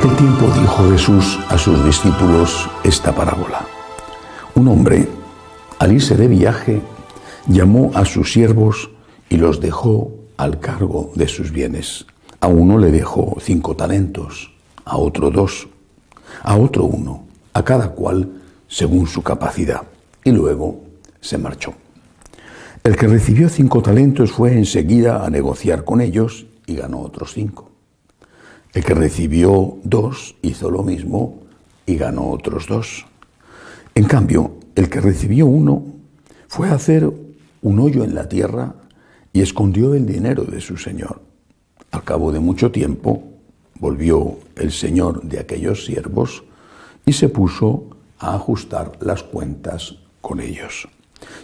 aquel tiempo dijo Jesús a sus discípulos esta parábola. Un hombre, al irse de viaje, llamó a sus siervos y los dejó al cargo de sus bienes. A uno le dejó 5 talentos, a otro 2, a otro 1, a cada cual según su capacidad, y luego se marchó. El que recibió 5 talentos fue enseguida a negociar con ellos y ganó otros 5. El que recibió 2 hizo lo mismo y ganó otros 2. En cambio, el que recibió 1 fue a hacer un hoyo en la tierra y escondió el dinero de su señor. Al cabo de mucho tiempo, volvió el señor de aquellos siervos y se puso a ajustar las cuentas con ellos.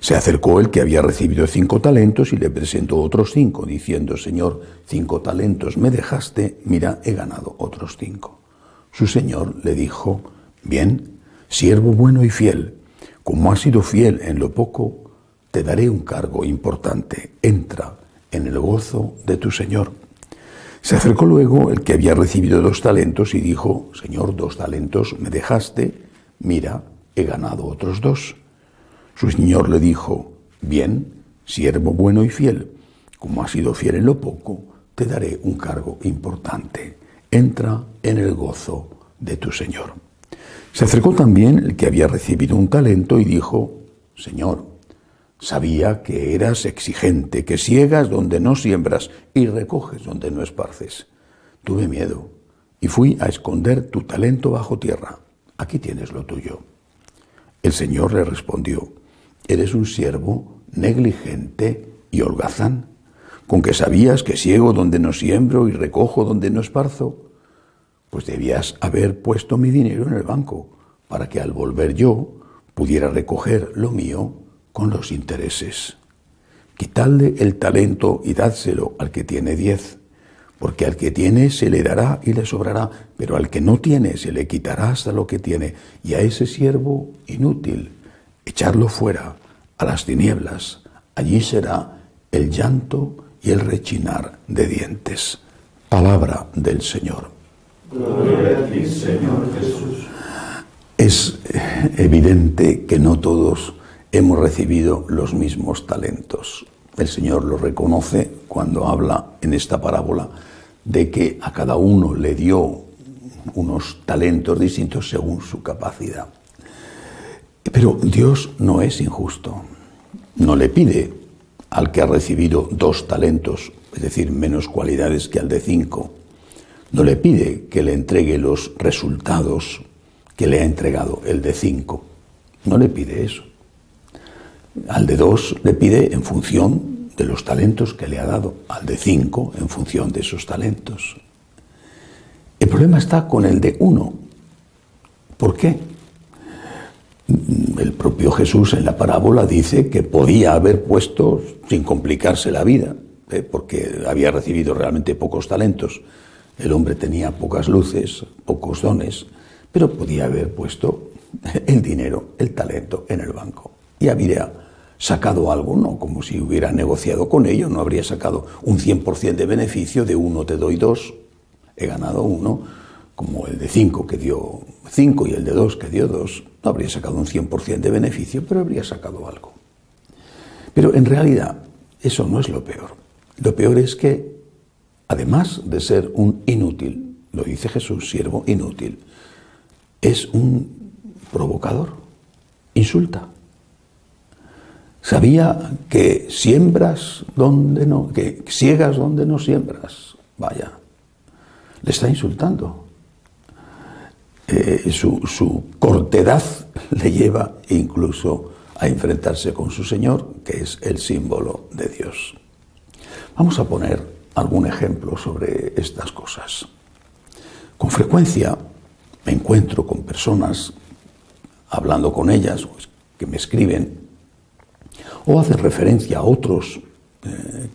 Se acercó el que había recibido 5 talentos y le presentó otros 5, diciendo: Señor, 5 talentos me dejaste, mira, he ganado otros 5. Su señor le dijo: Bien, siervo bueno y fiel, como has sido fiel en lo poco, te daré un cargo importante. Entra en el gozo de tu señor. Se acercó luego el que había recibido 2 talentos y dijo: Señor, 2 talentos me dejaste, mira, he ganado otros 2. Su señor le dijo: Bien, siervo bueno y fiel, como has sido fiel en lo poco, te daré un cargo importante. Entra en el gozo de tu señor. Se acercó también el que había recibido 1 talento y dijo: Señor, sabía que eras exigente, que siegas donde no siembras y recoges donde no esparces. Tuve miedo y fui a esconder tu talento bajo tierra. Aquí tienes lo tuyo. El señor le respondió: Eres un siervo negligente y holgazán, con que sabías que siego donde no siembro y recojo donde no esparzo. Pues debías haber puesto mi dinero en el banco, para que al volver yo pudiera recoger lo mío con los intereses. Quitadle el talento y dádselo al que tiene 10, porque al que tiene se le dará y le sobrará, pero al que no tiene se le quitará hasta lo que tiene. Y a ese siervo inútil, echarlo fuera a las tinieblas. Allí será el llanto y el rechinar de dientes. Palabra del Señor. Gloria a ti, Señor Jesús. Es evidente que no todos hemos recibido los mismos talentos. El Señor lo reconoce cuando habla en esta parábola de que a cada uno le dio unos talentos distintos según su capacidad. Pero Dios no es injusto. No le pide al que ha recibido 2 talentos, es decir, menos cualidades que al de 5. No le pide que le entregue los resultados que le ha entregado el de 5. No le pide eso. Al de 2 le pide en función de los talentos que le ha dado. Al de 5 en función de esos talentos. El problema está con el de 1. ¿Por qué? El propio Jesús en la parábola dice que podía haber puesto, sin complicarse la vida, porque había recibido realmente pocos talentos. El hombre tenía pocas luces, pocos dones, pero podía haber puesto el dinero, el talento en el banco. Y habría sacado algo, no como si hubiera negociado con ello, no habría sacado un 100% de beneficio. De 1 te doy 2, he ganado 1, como el de 5 que dio 5 y el de 2 que dio 2, no habría sacado un 100% de beneficio, pero habría sacado algo. Pero en realidad eso no es lo peor. Lo peor es que, además de ser un inútil, lo dice Jesús, siervo inútil, es un provocador, insulta. Sabía que siembras donde no, que siegas donde no siembras. Vaya, le está insultando. Su cortedad le lleva incluso a enfrentarse con su Señor, que es el símbolo de Dios. Vamos a poner algún ejemplo sobre estas cosas. Con frecuencia me encuentro con personas, hablando con ellas, que me escriben, o hacen referencia a otros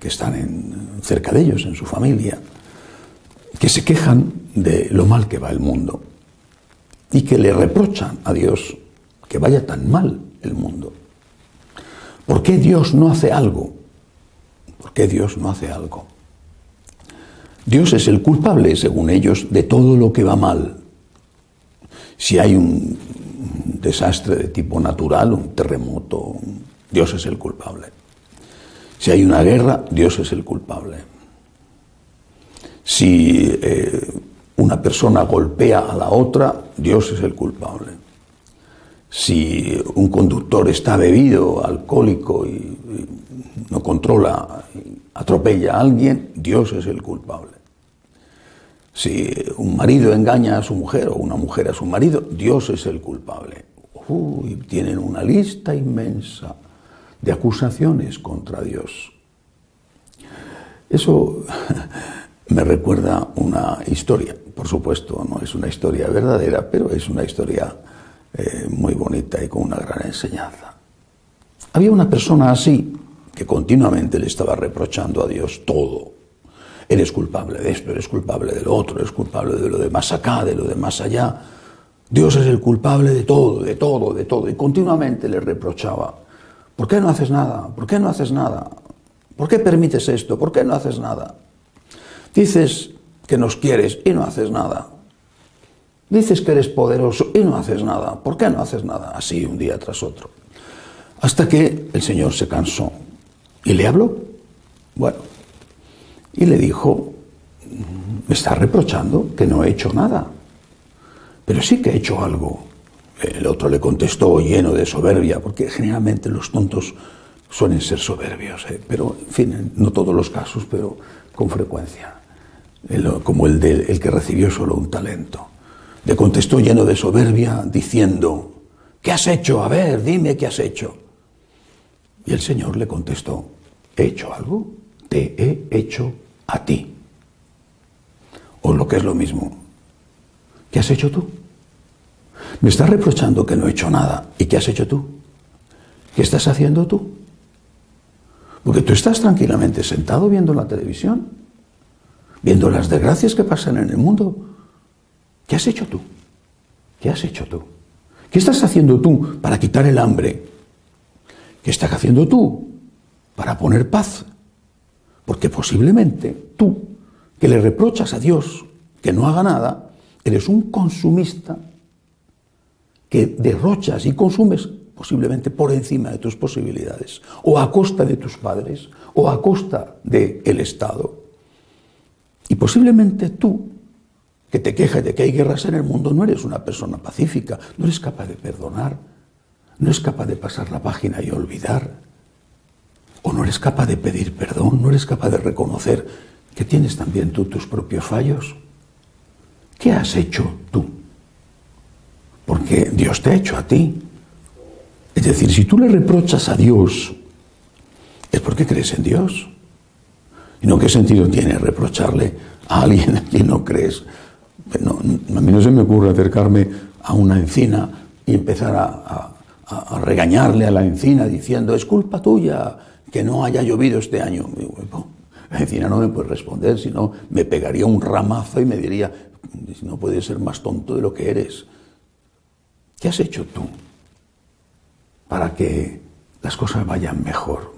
que están cerca de ellos, en su familia, que se quejan de lo mal que va el mundo y que le reprochan a Dios que vaya tan mal el mundo. ¿Por qué Dios no hace algo? ¿Por qué Dios no hace algo? Dios es el culpable, según ellos, de todo lo que va mal. Si hay un desastre de tipo natural, un terremoto, Dios es el culpable. Si hay una guerra, Dios es el culpable. Si una persona golpea a la otra, Dios es el culpable. Si un conductor está bebido, alcohólico y no controla, atropella a alguien, Dios es el culpable. Si un marido engaña a su mujer o una mujer a su marido, Dios es el culpable. Tienen una lista inmensa de acusaciones contra Dios. Eso me recuerda una historia. Por supuesto, no es una historia verdadera, pero es una historia muy bonita y con una gran enseñanza. Había una persona así que continuamente le estaba reprochando a Dios todo. Eres culpable de esto, eres culpable de lo otro, eres culpable de lo de más acá, de lo de más allá. Dios es el culpable de todo, de todo, de todo. Y continuamente le reprochaba. ¿Por qué no haces nada? ¿Por qué no haces nada? ¿Por qué permites esto? ¿Por qué no haces nada? Dices que nos quieres y no haces nada. Dices que eres poderoso y no haces nada. ¿Por qué no haces nada? Así, un día tras otro. Hasta que el Señor se cansó y le habló. Bueno, y le dijo, me está reprochando que no he hecho nada. Pero sí que he hecho algo. El otro le contestó lleno de soberbia, porque generalmente los tontos suelen ser soberbios, pero en fin, no todos los casos, pero con frecuencia. Como el que recibió solo un talento. Le contestó lleno de soberbia diciendo, ¿qué has hecho? A ver, dime qué has hecho. Y el Señor le contestó, ¿he hecho algo? Te he hecho a ti. O lo que es lo mismo, ¿qué has hecho tú? Me estás reprochando que no he hecho nada. ¿Y qué has hecho tú? ¿Qué estás haciendo tú? Porque tú estás tranquilamente sentado viendo la televisión, viendo las desgracias que pasan en el mundo. ¿Qué has hecho tú? ¿Qué has hecho tú? ¿Qué estás haciendo tú para quitar el hambre? ¿Qué estás haciendo tú para poner paz? Porque posiblemente tú, que le reprochas a Dios que no haga nada, eres un consumista que derrochas y consumes posiblemente por encima de tus posibilidades, o a costa de tus padres, o a costa del Estado. Y posiblemente tú, que te quejas de que hay guerras en el mundo, no eres una persona pacífica, no eres capaz de perdonar, no eres capaz de pasar la página y olvidar, o no eres capaz de pedir perdón, no eres capaz de reconocer que tienes también tú tus propios fallos. ¿Qué has hecho tú? Porque Dios te ha hecho a ti. Es decir, si tú le reprochas a Dios, es porque crees en Dios. ¿Y no qué sentido tiene reprocharle a alguien a quien no crees? No, a mí no se me ocurre acercarme a una encina y empezar a regañarle a la encina diciendo, es culpa tuya que no haya llovido este año. La encina no me puede responder, sino me pegaría un ramazo y me diría, no puedes ser más tonto de lo que eres. ¿Qué has hecho tú para que las cosas vayan mejor?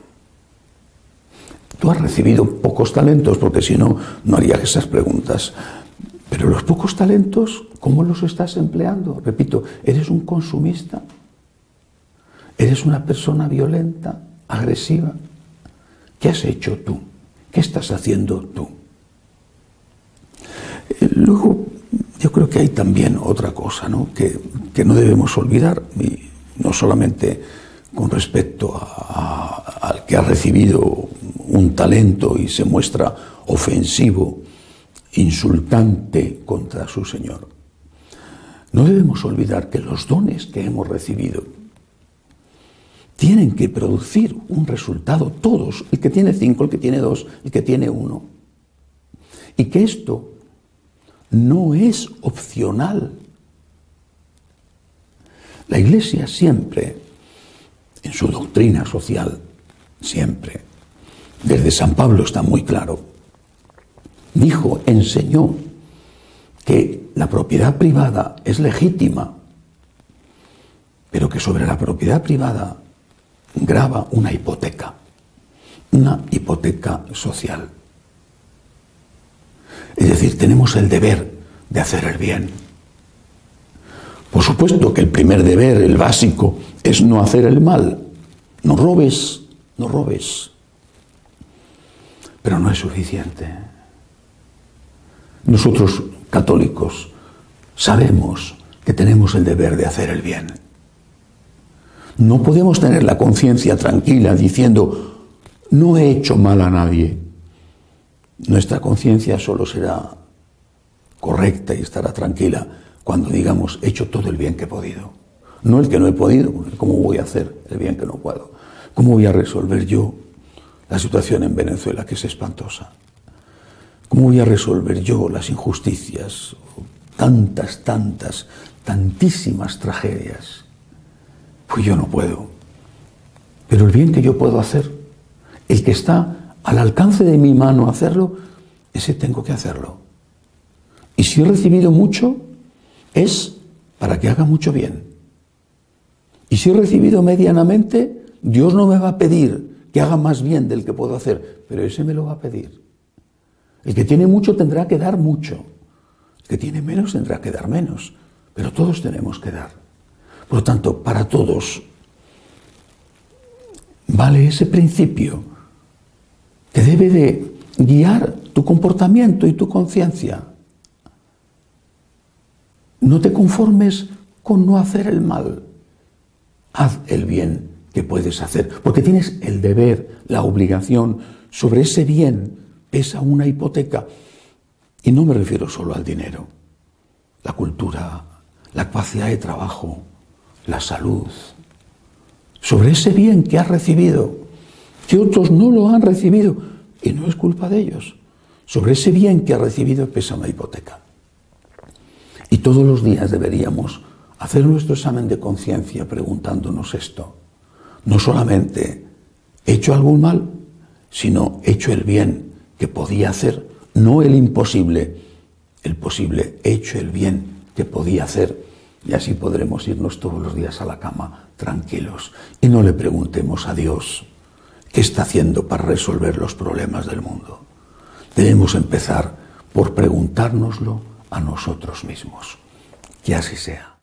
Tú has recibido pocos talentos, porque si no, no haría esas preguntas. Pero los pocos talentos, ¿cómo los estás empleando? Repito, ¿eres un consumista? ¿Eres una persona violenta, agresiva? ¿Qué has hecho tú? ¿Qué estás haciendo tú? Luego, yo creo que hay también otra cosa, ¿no? que no debemos olvidar, y no solamente con respecto al que ha recibido un talento y se muestra ofensivo, insultante contra su Señor. No debemos olvidar que los dones que hemos recibido tienen que producir un resultado, todos, el que tiene 5, el que tiene 2, el que tiene 1. Y que esto no es opcional. La Iglesia siempre, en su doctrina social, siempre, desde San Pablo está muy claro, dijo, enseñó que la propiedad privada es legítima, pero que sobre la propiedad privada grava una hipoteca social. Es decir, tenemos el deber de hacer el bien. Por supuesto que el primer deber, el básico, es no hacer el mal. No robes, no robes. Pero no es suficiente. Nosotros, católicos, sabemos que tenemos el deber de hacer el bien. No podemos tener la conciencia tranquila diciendo, no he hecho mal a nadie. Nuestra conciencia solo será correcta y estará tranquila cuando digamos, he hecho todo el bien que he podido. No el que no he podido, ¿cómo voy a hacer el bien que no puedo? ¿Cómo voy a resolver yo la situación en Venezuela, que es espantosa? ¿Cómo voy a resolver yo las injusticias? Tantísimas tragedias. Pues yo no puedo. Pero el bien que yo puedo hacer, el que está al alcance de mi mano hacerlo, ese tengo que hacerlo. Y si he recibido mucho, es para que haga mucho bien. Y si he recibido medianamente, Dios no me va a pedir que haga más bien del que puedo hacer, pero ese me lo va a pedir. El que tiene mucho tendrá que dar mucho. El que tiene menos tendrá que dar menos. Pero todos tenemos que dar. Por lo tanto, para todos vale ese principio que debe de guiar tu comportamiento y tu conciencia. No te conformes con no hacer el mal. Haz el bien que puedes hacer, porque tienes el deber, la obligación. Sobre ese bien pesa una hipoteca. Y no me refiero solo al dinero. La cultura, la capacidad de trabajo, la salud. Sobre ese bien que has recibido, que otros no lo han recibido, y no es culpa de ellos. Sobre ese bien que has recibido pesa una hipoteca. Y todos los días deberíamos hacer nuestro examen de conciencia preguntándonos esto. No solamente he hecho algún mal, sino he hecho el bien que podía hacer, no el imposible, el posible. He hecho el bien que podía hacer y así podremos irnos todos los días a la cama tranquilos y no le preguntemos a Dios qué está haciendo para resolver los problemas del mundo. Debemos empezar por preguntárnoslo a nosotros mismos. Que así sea.